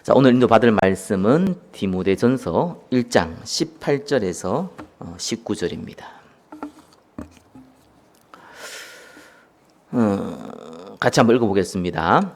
자, 오늘 인도받을 말씀은 디모데전서 1장 18절에서 19절입니다. 같이 한번 읽어보겠습니다.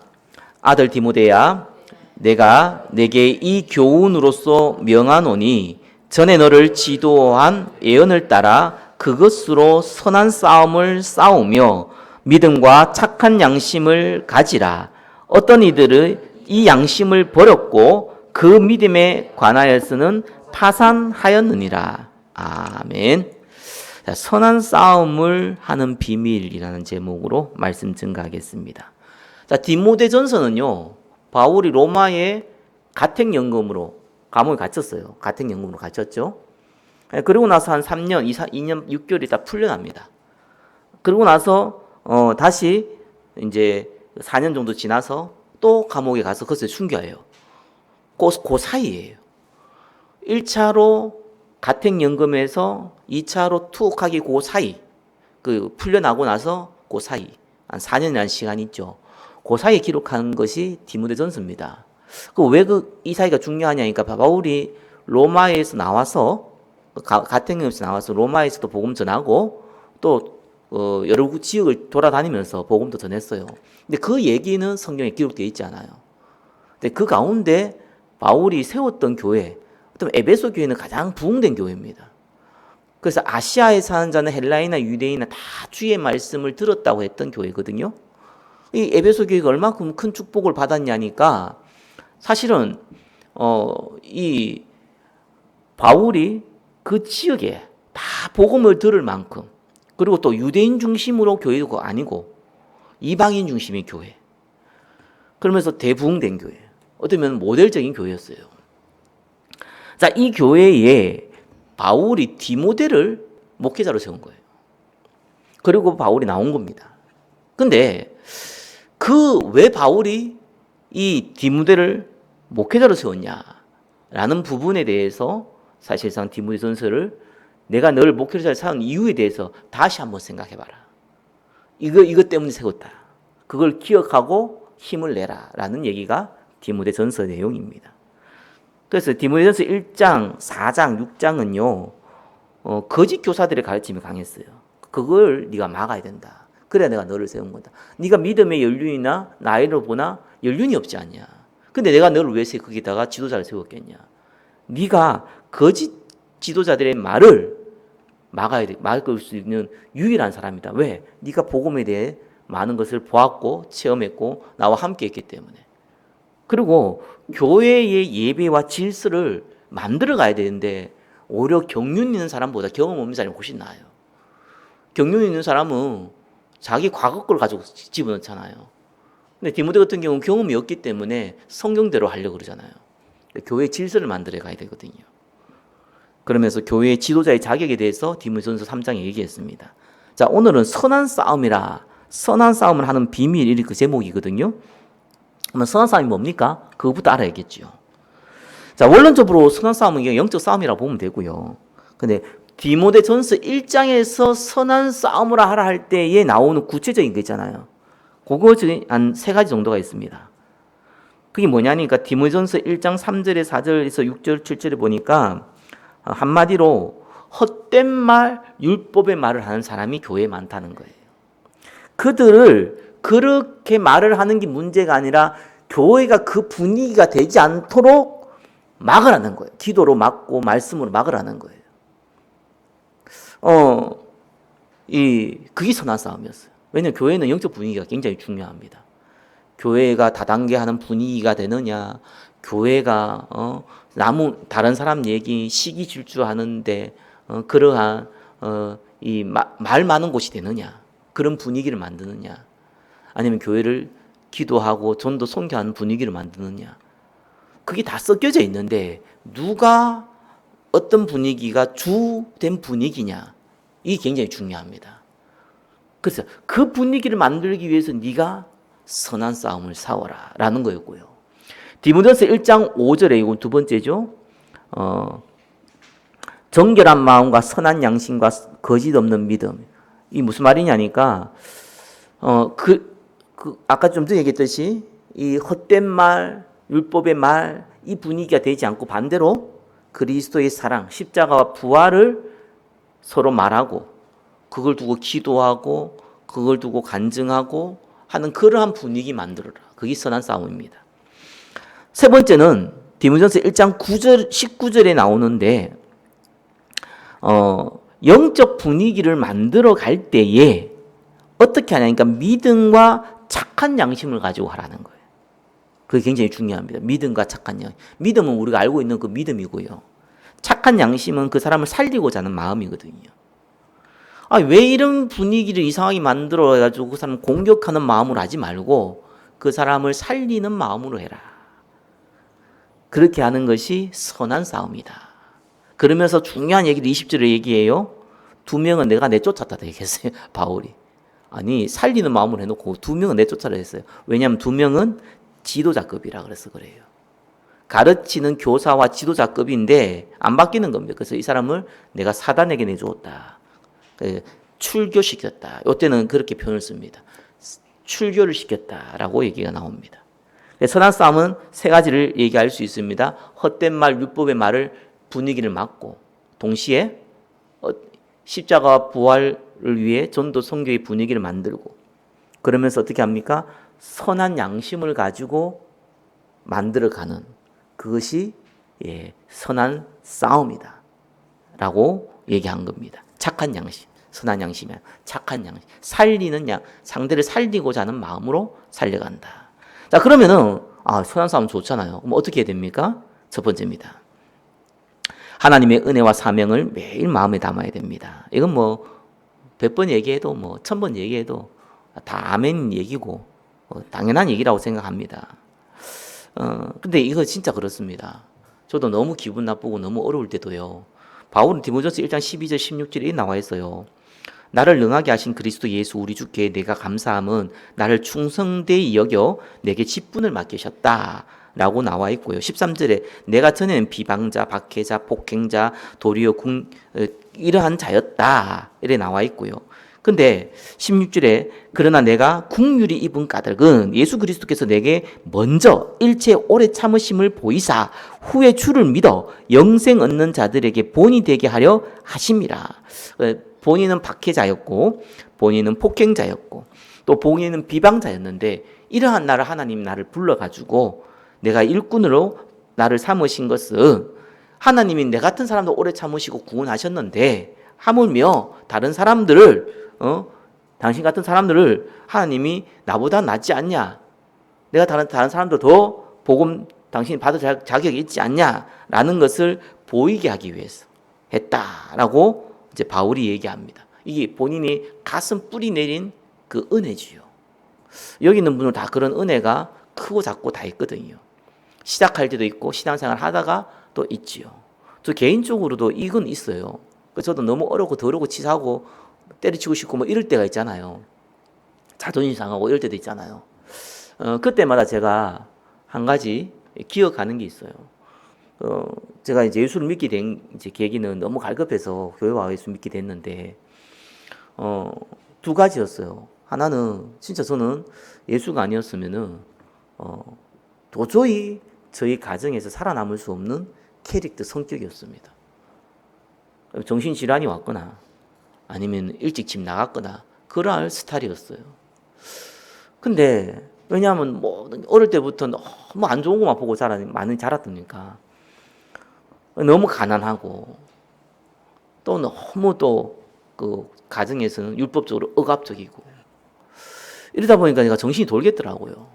아들 디모데야, 내가 내게 이 교훈으로서 명하노니 전에 너를 지도한 예언을 따라 그것으로 선한 싸움을 싸우며 믿음과 착한 양심을 가지라. 어떤 이들은 이 양심을 버렸고 그 믿음에 관하여서는 파산하였느니라. 아멘. 자, 선한 싸움을 하는 비밀이라는 제목으로 말씀 증가하겠습니다. 자, 디모데전서는요, 바울이 로마에 가택연금으로 감옥에 갇혔어요. 가택연금으로 갇혔죠. 그리고 나서 한 3년, 2년 6개월 있다 풀려납니다. 그리고 나서 다시 이제 4년 정도 지나서 또 감옥에 가서 그것을 순교해요. 그 사이예요. 1차로 가택연금에서 2차로 투옥하기 그 사이, 그 풀려나고 나서 그 사이, 한 4년이라는 시간이 있죠. 그 사이에 기록한 것이 디모데전서입니다. 왜 이 사이가 중요하냐니까 바울이 로마에서 나와서 가택연금에서 나와서 로마에서도 복음 전하고 또 여러 지역을 돌아다니면서 복음도 전했어요. 근데 그 얘기는 성경에 기록되어 있지 않아요. 근데 그 가운데 바울이 세웠던 교회, 어떤 에베소 교회는 가장 부흥된 교회입니다. 그래서 아시아에 사는 자는 헬라이나 유대인이나 다 주의 말씀을 들었다고 했던 교회거든요. 이 에베소 교회가 얼마큼 큰 축복을 받았냐니까 사실은 이 바울이 그 지역에 다 복음을 들을 만큼, 그리고 또 유대인 중심으로 교회가 아니고 이방인 중심의 교회, 그러면서 대부흥된 교회, 어쩌면 모델적인 교회였어요. 자, 이 교회에 바울이 디모데를 목회자로 세운 거예요. 그리고 바울이 나온 겁니다. 근데 왜 바울이 이 디모데를 목회자로 세웠냐라는 부분에 대해서 사실상 디모데전서를 내가 너를 목회자로 세운 이유에 대해서 다시 한번 생각해봐라. 이것 때문에 세웠다. 그걸 기억하고 힘을 내라 라는 얘기가 디모데전서 내용입니다. 그래서 디모데전서 1장, 4장, 6장은요 거짓 교사들의 가르침이 강했어요. 그걸 네가 막아야 된다. 그래야 내가 너를 세운 거다. 네가 믿음의 연륜이나 나이를 보나 연륜이 없지 않냐. 근데 내가 너를 왜 거기다가 지도자를 세웠겠냐. 네가 거짓 지도자들의 말을 막을 수 있는 유일한 사람이다. 왜? 네가 복음에 대해 많은 것을 보았고 체험했고 나와 함께 했기 때문에. 그리고 교회의 예배와 질서를 만들어 가야 되는데 오히려 경륜 있는 사람보다 경험 없는 사람이 훨씬 나아요. 경륜 있는 사람은 자기 과거 걸 가지고 집어넣잖아요. 근데 디모데 같은 경우는 경험이 없기 때문에 성경대로 하려고 그러잖아요. 교회의 질서를 만들어 가야 되거든요. 그러면서 교회의 지도자의 자격에 대해서 디모데전서 3장에 얘기했습니다. 자, 오늘은 선한 싸움이라, 선한 싸움을 하는 비밀, 이 그 제목이거든요. 그러면 선한 싸움이 뭡니까? 그것부터 알아야겠죠. 자, 원론적으로 선한 싸움은 영적 싸움이라고 보면 되고요. 근데 디모데전서 1장에서 선한 싸움을 하라 할 때에 나오는 구체적인 거 있잖아요. 그거 한 3가지 정도가 있습니다. 그게 뭐냐니까 디모데전서 1장 3절에 4절에서 6절, 7절에 보니까 한마디로 헛된 말, 율법의 말을 하는 사람이 교회에 많다는 거예요. 그들을 그렇게 말을 하는 게 문제가 아니라 교회가 그 분위기가 되지 않도록 막으라는 거예요. 기도로 막고 말씀으로 막으라는 거예요. 그게 선한 싸움이었어요. 왜냐하면 교회는 영적 분위기가 굉장히 중요합니다. 교회가 다단계하는 분위기가 되느냐, 교회가 다른 사람 얘기 시기 질주하는데 그러한 말 많은 곳이 되느냐, 그런 분위기를 만드느냐, 아니면 교회를 기도하고 전도 선교하는 분위기를 만드느냐, 그게 다 섞여져 있는데 누가 어떤 분위기가 주된 분위기냐, 이게 굉장히 중요합니다. 그래서 그 분위기를 만들기 위해서 네가 선한 싸움을 싸워라 라는 거였고요. 디모데전서 1장 5절에 이건 두 번째죠. 정결한 마음과 선한 양심과 거짓 없는 믿음. 이 무슨 말이냐니까 아까 좀 전에 얘기했듯이 이 헛된 말, 율법의 말 이 분위기가 되지 않고 반대로 그리스도의 사랑, 십자가와 부활을 서로 말하고 그걸 두고 기도하고 그걸 두고 간증하고 하는 그러한 분위기 만들어라. 그게 선한 싸움입니다. 세 번째는 디모데전서 1장 9절 19절에 나오는데 영적 분위기를 만들어 갈 때에 어떻게 하냐니까 믿음과 착한 양심을 가지고 하라는 거예요. 그게 굉장히 중요합니다. 믿음과 착한 양심. 믿음은 우리가 알고 있는 그 믿음이고요. 착한 양심은 그 사람을 살리고자 하는 마음이거든요. 왜 이런 분위기를 이상하게 만들어가지고 그 사람을 공격하는 마음으로 하지 말고 그 사람을 살리는 마음으로 해라. 그렇게 하는 것이 선한 싸움이다. 그러면서 중요한 얘기를 20절에 얘기해요. 2명은 내가 내쫓았다 얘기했어요. 바울이. 아니 살리는 마음으로 해놓고 2명은 내쫓아라 했어요. 왜냐하면 2명은 지도자급이라 그래서 그래요. 가르치는 교사와 지도자급인데 안 바뀌는 겁니다. 그래서 이 사람을 내가 사단에게 내주었다. 출교시켰다. 이때는 그렇게 표현을 씁니다. 출교를 시켰다라고 얘기가 나옵니다. 선한 싸움은 세 가지를 얘기할 수 있습니다. 헛된 말, 율법의 말을 분위기를 막고 동시에 십자가와 부활을 위해 전도 선교의 분위기를 만들고 그러면서 어떻게 합니까? 선한 양심을 가지고 만들어가는 그것이 선한 싸움이다 라고 얘기한 겁니다. 착한 양심, 선한 양심이야. 착한 양심, 살리는 상대를 살리고자 하는 마음으로 살려간다. 자, 그러면은 선한 싸움 좋잖아요. 그럼 어떻게 해야 됩니까? 첫 번째입니다. 하나님의 은혜와 사명을 매일 마음에 담아야 됩니다. 이건 100번 얘기해도 1000번 얘기해도 다 아멘 얘기고 당연한 얘기라고 생각합니다. 근데 이거 진짜 그렇습니다. 저도 너무 기분 나쁘고 너무 어려울 때도요. 바울은 디모데전서 1장 12절 16절에 나와 있어요. 나를 능하게 하신 그리스도 예수 우리 주께 내가 감사함은 나를 충성되이 여겨 내게 직분을 맡기셨다 라고 나와 있고요. 13절에 내가 전에는 비방자, 박해자, 폭행자, 도리어 이러한 자였다 이래 나와 있고요. 근데 16절에 그러나 내가 국률이 입은 까닭은 예수 그리스도께서 내게 먼저 일체 오래 참으심을 보이사 후에 주를 믿어 영생 얻는 자들에게 본이 되게 하려 하심이라. 본인은 박해자였고 본인은 폭행자였고 또 본인은 비방자였는데 이러한 나를 불러가지고 내가 일꾼으로 나를 삼으신 것은 하나님이 내 같은 사람도 오래 참으시고 구원하셨는데 하물며 다른 사람들을 당신 같은 사람들을 하나님이 나보다 낫지 않냐? 내가 다른 사람도 더 복음 당신이 받을 자격이 있지 않냐라는 것을 보이게 하기 위해서 했다라고 이제 바울이 얘기합니다. 이게 본인이 가슴 뿌리 내린 그 은혜지요. 여기 있는 분들 다 그런 은혜가 크고 작고 다 있거든요. 시작할 때도 있고 신앙생활 하다가 또 있지요. 저 개인적으로도 이건 있어요. 저도 너무 어렵고 더럽고 치사하고 때려치고 싶고 이럴 때가 있잖아요. 자존심 상하고 이럴 때도 있잖아요. 그때마다 제가 한 가지 기억하는 게 있어요. 제가 이제 예수를 믿게 된 계기는 너무 갈급해서 교회 와서 예수 믿게 됐는데, 두 가지였어요. 하나는 진짜 저는 예수가 아니었으면은, 도저히 저희 가정에서 살아남을 수 없는 캐릭터 성격이었습니다. 정신질환이 왔거나, 아니면 일찍 집 나갔거나, 그럴 스타일이었어요. 근데, 왜냐하면 어릴 때부터 너무 안 좋은 것만 보고 많이 자랐으니까, 너무 가난하고 또 너무 그 가정에서는 율법적으로 억압적이고 이러다 보니까 내가 정신이 돌겠더라고요.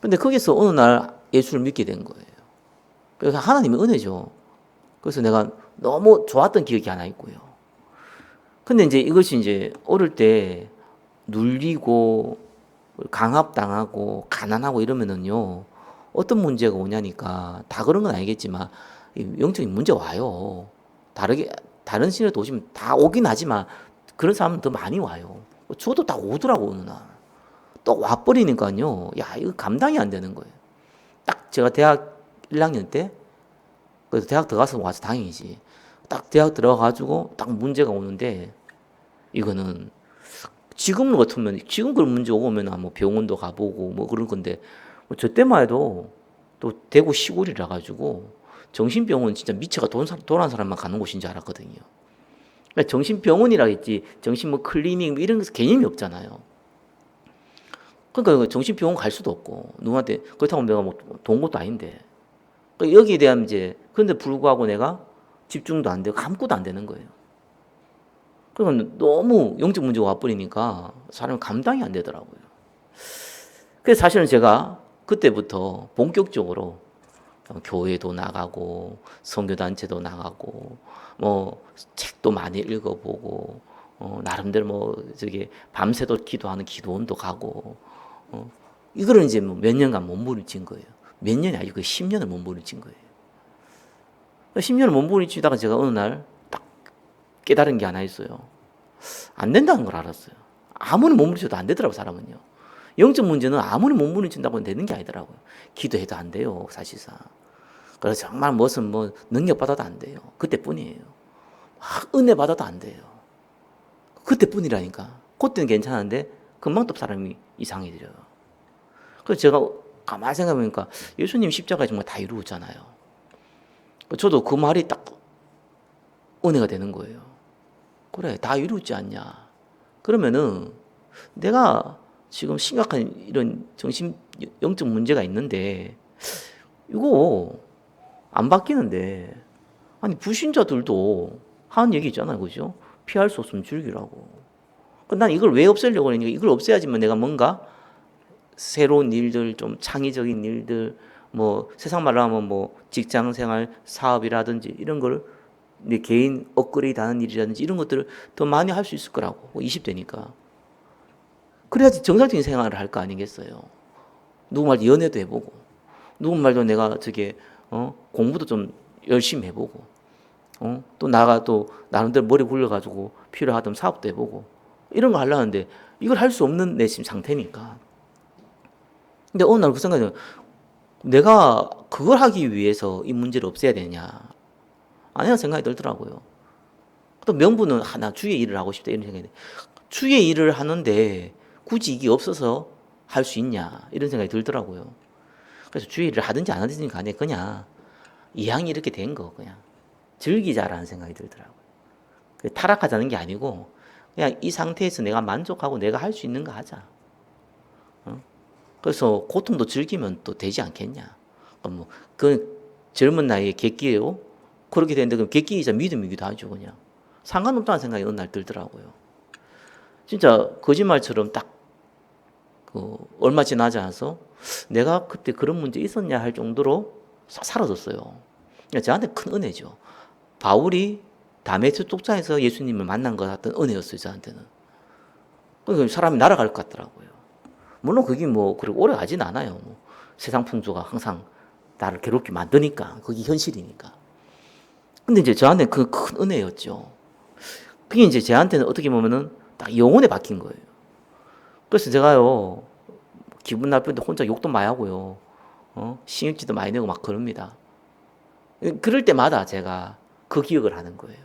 근데 거기서 어느 날 예수를 믿게 된 거예요. 그래서 하나님의 은혜죠. 그래서 내가 너무 좋았던 기억이 하나 있고요. 근데 이제 이것이 이제 어릴 때 눌리고 강압당하고 가난하고 이러면은요, 어떤 문제가 오냐니까 다 그런 건 아니겠지만 영적인 문제 와요. 다른 신에도 오시면 다 오긴 하지만 그런 사람은 더 많이 와요. 저도 다 오더라고, 어느 날. 또 와버리니까요. 야, 이거 감당이 안 되는 거예요. 딱 제가 대학 1학년 때, 그래서 대학 들어가서 와서 다행이지. 딱 대학 들어가가지고 딱 문제가 오는데, 이거는 지금 같으면, 지금 그런 문제 오면 병원도 가보고 그런 건데, 저 때만 해도 또 대구 시골이라 가지고 정신병원 진짜 미쳐가 돌아온 사람만 가는 곳인 줄 알았거든요. 그러니까 정신병원이라 했지 정신 뭐 클리닉 뭐 이런 거 개념이 없잖아요. 그러니까 정신병원 갈 수도 없고 누구한테 그렇다고 내가 뭐 돈 것도 아닌데 그러니까 여기에 대한 이제 근데 불구하고 내가 집중도 안 되고 아무것도 안 되는 거예요. 그러니까 너무 영적 문제가 와버리니까 사람이 감당이 안 되더라고요. 그래서 사실은 제가 그때부터 본격적으로 교회도 나가고 선교단체도 나가고 뭐 책도 많이 읽어보고 나름대로 뭐 저기 밤새도 기도하는 기도원도 가고 이거를 이제 뭐 몇 년간 몸부림친 거예요. 몇 년이 아니고 그 10년을 몸부림친 거예요. 10년을 몸부림치다가 제가 어느 날 딱 깨달은 게 하나 있어요. 안 된다는 걸 알았어요. 아무리 몸부림쳐도 안 되더라고 사람은요. 영적 문제는 아무리 몸부림친다고 되는 게 아니더라고요. 기도해도 안 돼요 사실상. 그래서 정말 무슨 뭐 능력 받아도 안 돼요. 그때뿐이에요. 은혜 받아도 안 돼요. 그때뿐이라니까. 그때는 괜찮은데 금방 또 사람이 이상해져요. 그래서 제가 가만히 생각해보니까 예수님 십자가에 정말 다 이루었잖아요. 저도 그 말이 딱 은혜가 되는 거예요. 그래 다 이루었지 않냐. 그러면은 내가 지금 심각한 이런 정신 영적 문제가 있는데 이거 안 바뀌는데 아니 불신자들도 하는 얘기 있잖아요. 그죠? 피할 수 없으면 즐기라고. 난 이걸 왜 없애려고 하니까 이걸 없애야지만 내가 뭔가 새로운 일들 좀 창의적인 일들 뭐 세상 말로 하면 뭐 직장 생활 사업이라든지 이런 걸 내 개인 업그레이드 하는 일이라든지 이런 것들을 더 많이 할 수 있을 거라고. 20대니까. 그래야지 정상적인 생활을 할 거 아니겠어요. 누구 말도 연애도 해보고 누구 말도 내가 저게 공부도 좀 열심히 해보고 또 나가 또 나름대로 머리 굴려가지고 필요하던 사업도 해보고 이런 거 하려는데 이걸 할 수 없는 내 지금 상태니까. 근데 어느 날 그 생각이 내가 그걸 하기 위해서 이 문제를 없애야 되냐 아니라는 생각이 들더라고요. 또 명분은 하나 주의 일을 하고 싶다 이런 생각이 주의 일을 하는데 굳이 이게 없어서 할 수 있냐 이런 생각이 들더라고요. 그래서 주의 일을 하든지 안 하든지 간에 그냥 이왕이 이렇게 된 거 그냥 즐기자라는 생각이 들더라고요. 타락하자는 게 아니고 그냥 이 상태에서 내가 만족하고 내가 할 수 있는 거 하자. 그래서 고통도 즐기면 또 되지 않겠냐. 그 젊은 나이에 객기예요. 그렇게 되는데 그럼 객기이자 믿음이기도 하죠 그냥. 상관없다는 생각이 어느 날 들더라고요. 진짜 거짓말처럼 딱 얼마 지나지 않아서 내가 그때 그런 문제 있었냐 할 정도로 사라졌어요. 저한테 큰 은혜죠. 바울이 다메섹 tuk장에서 예수님을 만난 것 같은 은혜였어요 저한테는. 그러니까 사람이 날아갈 것 같더라고요. 물론 그게 뭐 그렇게 오래 가진 않아요. 뭐 세상 풍조가 항상 나를 괴롭게 만드니까 그게 현실이니까. 근데 이제 저한테는 그 큰 은혜였죠. 그게 이제 저한테는 어떻게 보면은 딱 영혼에 박힌 거예요. 그래서 제가요 기분 나쁠 때 혼자 욕도 많이 하고요. 신경질도 많이 내고 막 그럽니다. 그럴 때마다 제가 그 기억을 하는 거예요.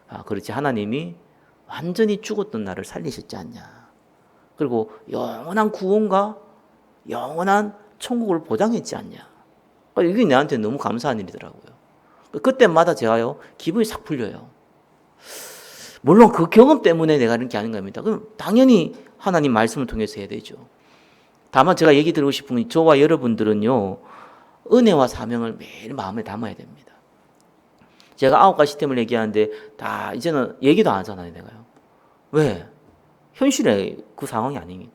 아, 그렇지. 하나님이 완전히 죽었던 나를 살리셨지 않냐. 그리고 영원한 구원과 영원한 천국을 보장했지 않냐. 이게 나한테 너무 감사한 일이더라고요. 그때마다 제가요 기분이 싹 풀려요. 물론 그 경험 때문에 내가 이렇게 하는 겁니다. 그럼 당연히 하나님 말씀을 통해서 해야 되죠. 다만 제가 얘기 드리고 싶은 건 저와 여러분들은요 은혜와 사명을 매일 마음에 담아야 됩니다. 제가 9가지 시스템을 얘기하는데 다 이제는 얘기도 안 하잖아요 내가요. 왜? 현실에 그 상황이 아니니까.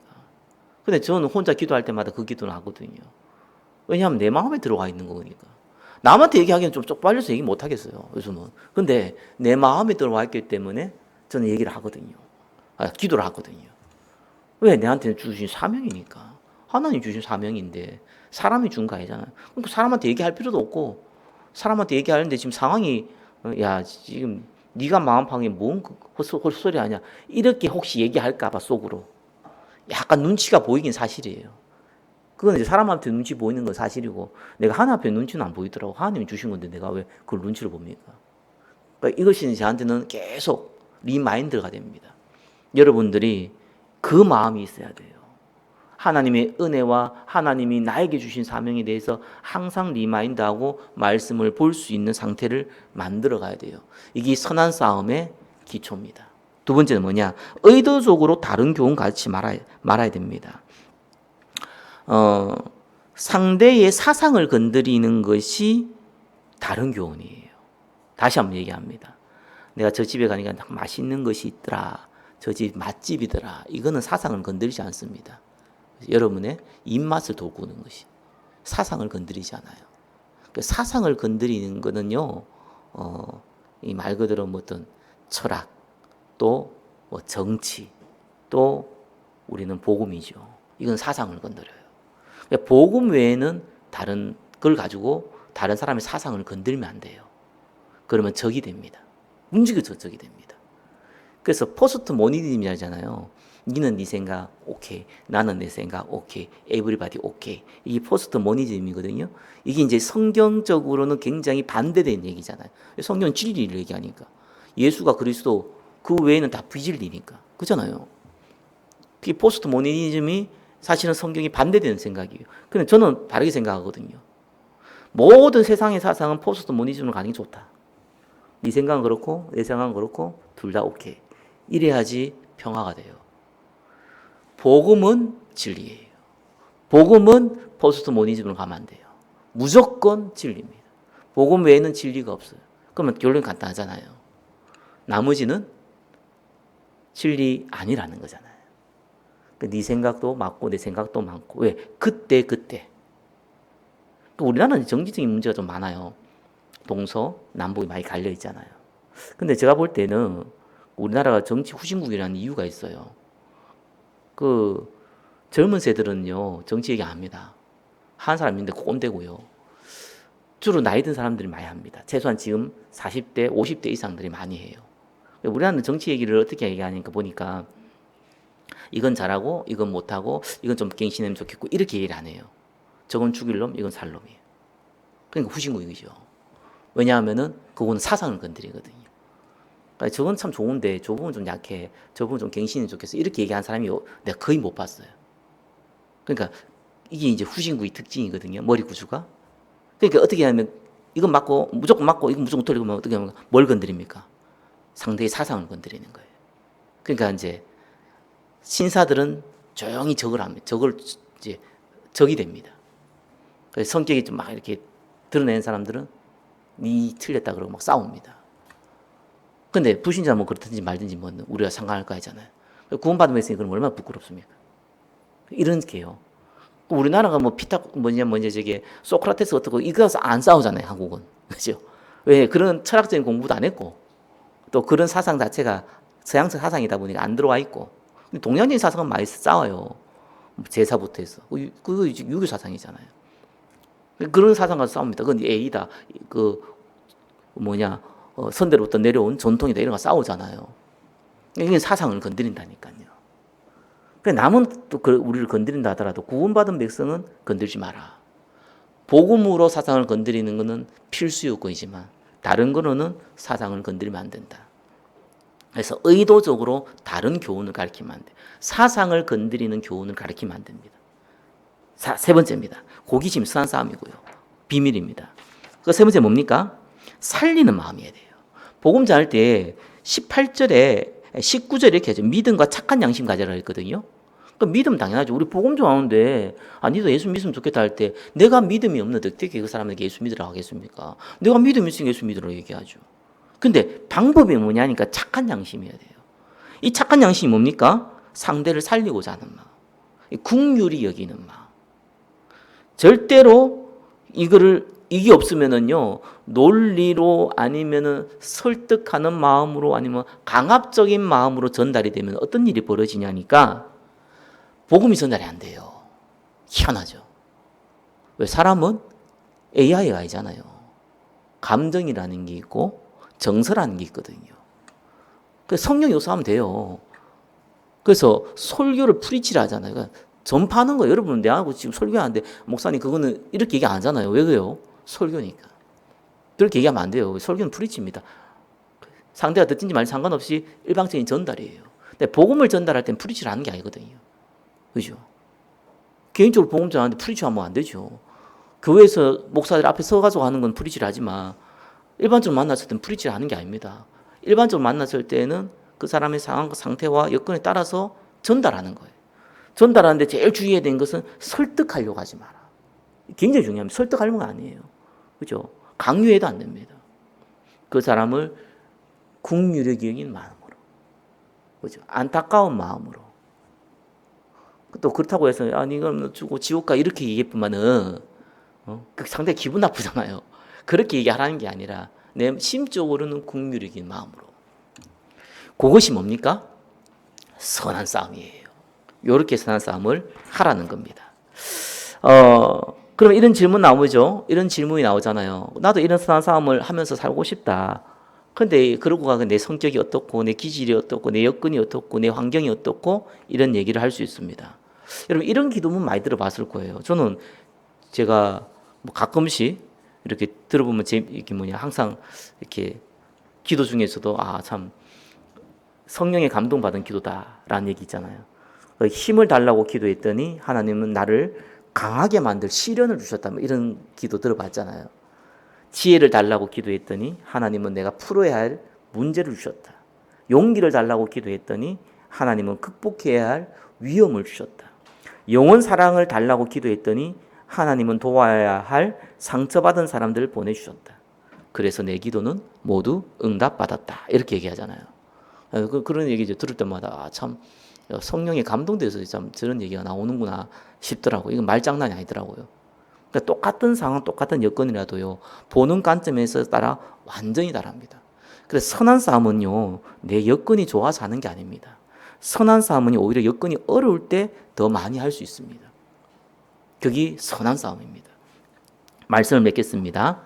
근데 저는 혼자 기도할 때마다 그 기도는 하거든요. 왜냐하면 내 마음에 들어가 있는 거니까. 남한테 얘기하기는 좀 쪽팔려서 얘기 못 하겠어요 요즘은. 근데 내 마음에 들어와 있기 때문에 저는 얘기를 하거든요. 기도를 하거든요. 왜? 내한테 주신 사명이니까. 하나님 주신 사명인데 사람이 준 거 아니잖아요. 그러니까 사람한테 얘기할 필요도 없고 사람한테 얘기하는데 지금 상황이 야 지금 네가 마음방에 뭔 헛소리 하냐 이렇게 혹시 얘기할까 봐 속으로 약간 눈치가 보이긴 사실이에요. 그건 이제 사람한테 눈치 보이는 건 사실이고 내가 하나님 앞에 눈치는 안 보이더라고. 하나님이 주신 건데 내가 왜 그걸 눈치를 봅니까? 그러니까 이것이 저한테는 계속 리마인드가 됩니다. 여러분들이 그 마음이 있어야 돼요. 하나님의 은혜와 하나님이 나에게 주신 사명에 대해서 항상 리마인드하고 말씀을 볼 수 있는 상태를 만들어 가야 돼요. 이게 선한 싸움의 기초입니다. 두 번째는 뭐냐? 의도적으로 다른 교훈 가르치지 말아야 됩니다. 상대의 사상을 건드리는 것이 다른 교훈이에요. 다시 한번 얘기합니다. 내가 저 집에 가니까 맛있는 것이 있더라. 저 집 맛집이더라. 이거는 사상을 건드리지 않습니다. 여러분의 입맛을 돋구는 것이 사상을 건드리지 않아요. 사상을 건드리는 거는요, 이 말 그대로 뭐 어떤 철학, 또 뭐 정치, 또 우리는 복음이죠. 이건 사상을 건드려요. 복음 외에는 다른 걸 가지고 다른 사람의 사상을 건들면 안 돼요. 그러면 적이 됩니다. 움직여서 적이 됩니다. 그래서 포스트 모더니즘이잖아요. 니는 네 생각 오케이, 나는 내 생각 오케이, 에브리바디 오케이. 이게 포스트 모더니즘이거든요. 이게 이제 성경적으로는 굉장히 반대되는 얘기잖아요. 성경은 진리를 얘기하니까. 예수가 그리스도 그 외에는 다 비진리니까. 그렇잖아요. 이 포스트 모더니즘이 사실은 성경이 반대되는 생각이에요. 근데 저는 다르게 생각하거든요. 모든 세상의 사상은 포스트 모더니즘으로 가는 게 좋다. 네 생각은 그렇고 내 생각은 그렇고 둘 다 오케이. 이래야지 평화가 돼요. 복음은 진리예요. 복음은 포스트 모더니즘으로 가면 안 돼요. 무조건 진리입니다. 복음 외에는 진리가 없어요. 그러면 결론이 간단하잖아요. 나머지는 진리 아니라는 거잖아요. 네 생각도 맞고 내 생각도 맞고. 왜? 그때. 우리나라는 정치적인 문제가 좀 많아요. 동서남북이 많이 갈려 있잖아요. 근데 제가 볼 때는 우리나라가 정치 후진국이라는 이유가 있어요. 그 젊은 세들은요 정치 얘기 안 합니다. 한 사람인데 꼰대고요. 주로 나이 든 사람들이 많이 합니다. 최소한 지금 40대, 50대 이상들이 많이 해요. 우리나라는 정치 얘기를 어떻게 얘기하니까 보니까 이건 잘하고 이건 못하고 이건 좀 갱신하면 좋겠고 이렇게 얘기를 안 해요. 저건 죽일 놈, 이건 살 놈이에요. 그러니까 후진국이죠. 왜냐하면은 그거는 사상을 건드리거든요. 그러니까 저건 참 좋은데 저 부분 좀 약해, 저 부분 좀 갱신이 좋겠어 이렇게 얘기하는 사람이 내가 거의 못 봤어요. 그러니까 이게 이제 후진국의 특징이거든요. 머리 구조가. 그러니까 어떻게 하면 이건 맞고 무조건 맞고 이건 무조건 틀리고 어떻게 하면 뭘 건드립니까? 상대의 사상을 건드리는 거예요. 그러니까 이제 신사들은 조용히 적을 합니다. 적을 이제 적이 됩니다. 그래서 성격이 좀 막 이렇게 드러내는 사람들은 니 틀렸다 그러고 막 싸웁니다. 근데 불신자 뭐 그렇든지 말든지 뭐 우리가 상관할까 하잖아요. 구원받으면 했으니 그럼 얼마나 부끄럽습니까? 이런 게요. 우리나라가 뭐 피타 뭐냐 저게 소크라테스 어떻고 이거 안 싸우잖아요. 한국은. 그죠? 왜 그런 철학적인 공부도 안 했고 또 그런 사상 자체가 서양적 사상이다 보니까 안 들어와 있고 동양적인 사상은 많이 싸워요. 제사부터 해서 그거 유교 사상이잖아요. 그런 사상 가서 싸웁니다. 그건 A다. 그 뭐냐 선대로부터 내려온 전통이다 이런 거 싸우잖아요. 이게 사상을 건드린다니까요. 남은 또 우리를 건드린다 하더라도 구원받은 백성은 건들지 마라. 복음으로 사상을 건드리는 것은 필수 요건이지만 다른 거로는 사상을 건드리면 안 된다. 그래서 의도적으로 다른 교훈을 가르치면 안 돼. 사상을 건드리는 교훈을 가르치면 안 됩니다. 세 번째입니다. 호기심, 선한 싸움이고요. 비밀입니다. 그 세 번째 뭡니까? 살리는 마음이어야 돼요. 복음 전할 때 18절에 19절에 이렇게 하죠. 믿음과 착한 양심 가져라 했거든요. 그 믿음 당연하죠. 우리 복음 좋아하는데 니도 예수 믿으면 좋겠다 할 때 내가 믿음이 없는데 어떻게 그 사람에게 예수 믿으라고 하겠습니까? 내가 믿음이 있으니까 예수 믿으라고 얘기하죠. 근데 방법이 뭐냐니까 착한 양심이어야 돼요. 이 착한 양심이 뭡니까? 상대를 살리고자 하는 마음. 긍휼히 여기는 마음. 절대로 이게 없으면은요, 논리로 아니면은 설득하는 마음으로 아니면 강압적인 마음으로 전달이 되면 어떤 일이 벌어지냐니까 복음이 전달이 안 돼요. 희한하죠. 왜 사람은 AI가 아니잖아요. 감정이라는 게 있고 정서라는 게 있거든요. 그래서 성령 요소하면 돼요. 그래서 설교를 프리치를 하잖아요. 그러니까 전파하는 거예요. 여러분 내하고 지금 설교하는데 목사님 그거는 이렇게 얘기 안 하잖아요. 왜 그래요? 설교니까. 그렇게 얘기하면 안 돼요. 설교는 프리치입니다. 상대가 듣든지 말든지 상관없이 일방적인 전달이에요. 근데 복음을 전달할 땐 프리치를 하는 게 아니거든요. 그죠? 개인적으로 복음 전하는데 프리치하면 안 되죠. 교회에서 목사들 앞에 서가지고 하는 건 프리치를 하지만 일반적으로 만났을 때는 프리치를 하는 게 아닙니다. 일반적으로 만났을 때는 그 사람의 상황, 상태와 여건에 따라서 전달하는 거예요. 전달하는데 제일 주의해야 되는 것은 설득하려고 하지 마라. 굉장히 중요합니다. 설득하려는 건 아니에요. 그죠? 강요해도 안 됩니다. 그 사람을 국률의 여긴 마음으로, 그죠? 안타까운 마음으로. 또 그렇다고 해서 이건 주고 지옥 가 이렇게 얘기했지만은 그 상당히 기분 나쁘잖아요. 그렇게 얘기하라는 게 아니라 내 심적으로는 국률의 마음으로. 그것이 뭡니까? 선한 싸움이에요. 이렇게 선한 싸움을 하라는 겁니다. 그럼 이런 질문 나오죠? 이런 질문이 나오잖아요. 나도 이런 선한 싸움을 하면서 살고 싶다. 근데 그러고 가면 내 성격이 어떻고, 내 기질이 어떻고, 내 여건이 어떻고, 내 환경이 어떻고, 이런 얘기를 할 수 있습니다. 여러분, 이런 기도문 많이 들어봤을 거예요. 저는 제가 뭐 가끔씩 이렇게 들어보면 항상 이렇게 기도 중에서도 참 성령의 감동받은 기도다라는 얘기 있잖아요. 힘을 달라고 기도했더니 하나님은 나를 강하게 만들 시련을 주셨다. 이런 기도 들어봤잖아요. 지혜를 달라고 기도했더니 하나님은 내가 풀어야 할 문제를 주셨다. 용기를 달라고 기도했더니 하나님은 극복해야 할 위험을 주셨다. 영원 사랑을 달라고 기도했더니 하나님은 도와야 할 상처받은 사람들을 보내주셨다. 그래서 내 기도는 모두 응답받았다. 이렇게 얘기하잖아요. 그런 얘기 들을 때마다 참 성령에 감동돼서 참 저런 얘기가 나오는구나 싶더라고요. 이건 말장난이 아니더라고요. 그러니까 똑같은 상황, 똑같은 여건이라도요, 보는 관점에서 따라 완전히 다릅니다. 그래서 선한 싸움은요, 내 여건이 좋아서 하는 게 아닙니다. 선한 싸움은 오히려 여건이 어려울 때 더 많이 할 수 있습니다. 그게 선한 싸움입니다. 말씀을 맺겠습니다.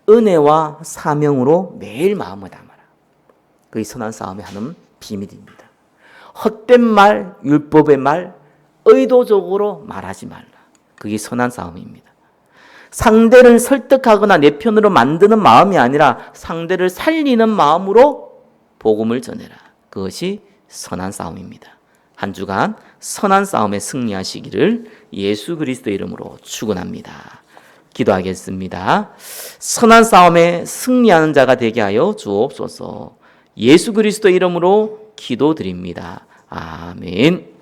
은혜와 사명으로 매일 마음을 담아라. 그게 선한 싸움에 하는 비밀입니다. 헛된 말, 율법의 말, 의도적으로 말하지 말라. 그게 선한 싸움입니다. 상대를 설득하거나 내 편으로 만드는 마음이 아니라 상대를 살리는 마음으로 복음을 전해라. 그것이 선한 싸움입니다. 한 주간 선한 싸움에 승리하시기를 예수 그리스도의 이름으로 축원합니다. 기도하겠습니다. 선한 싸움에 승리하는 자가 되게 하여 주옵소서. 예수 그리스도의 이름으로 기도드립니다. 아멘.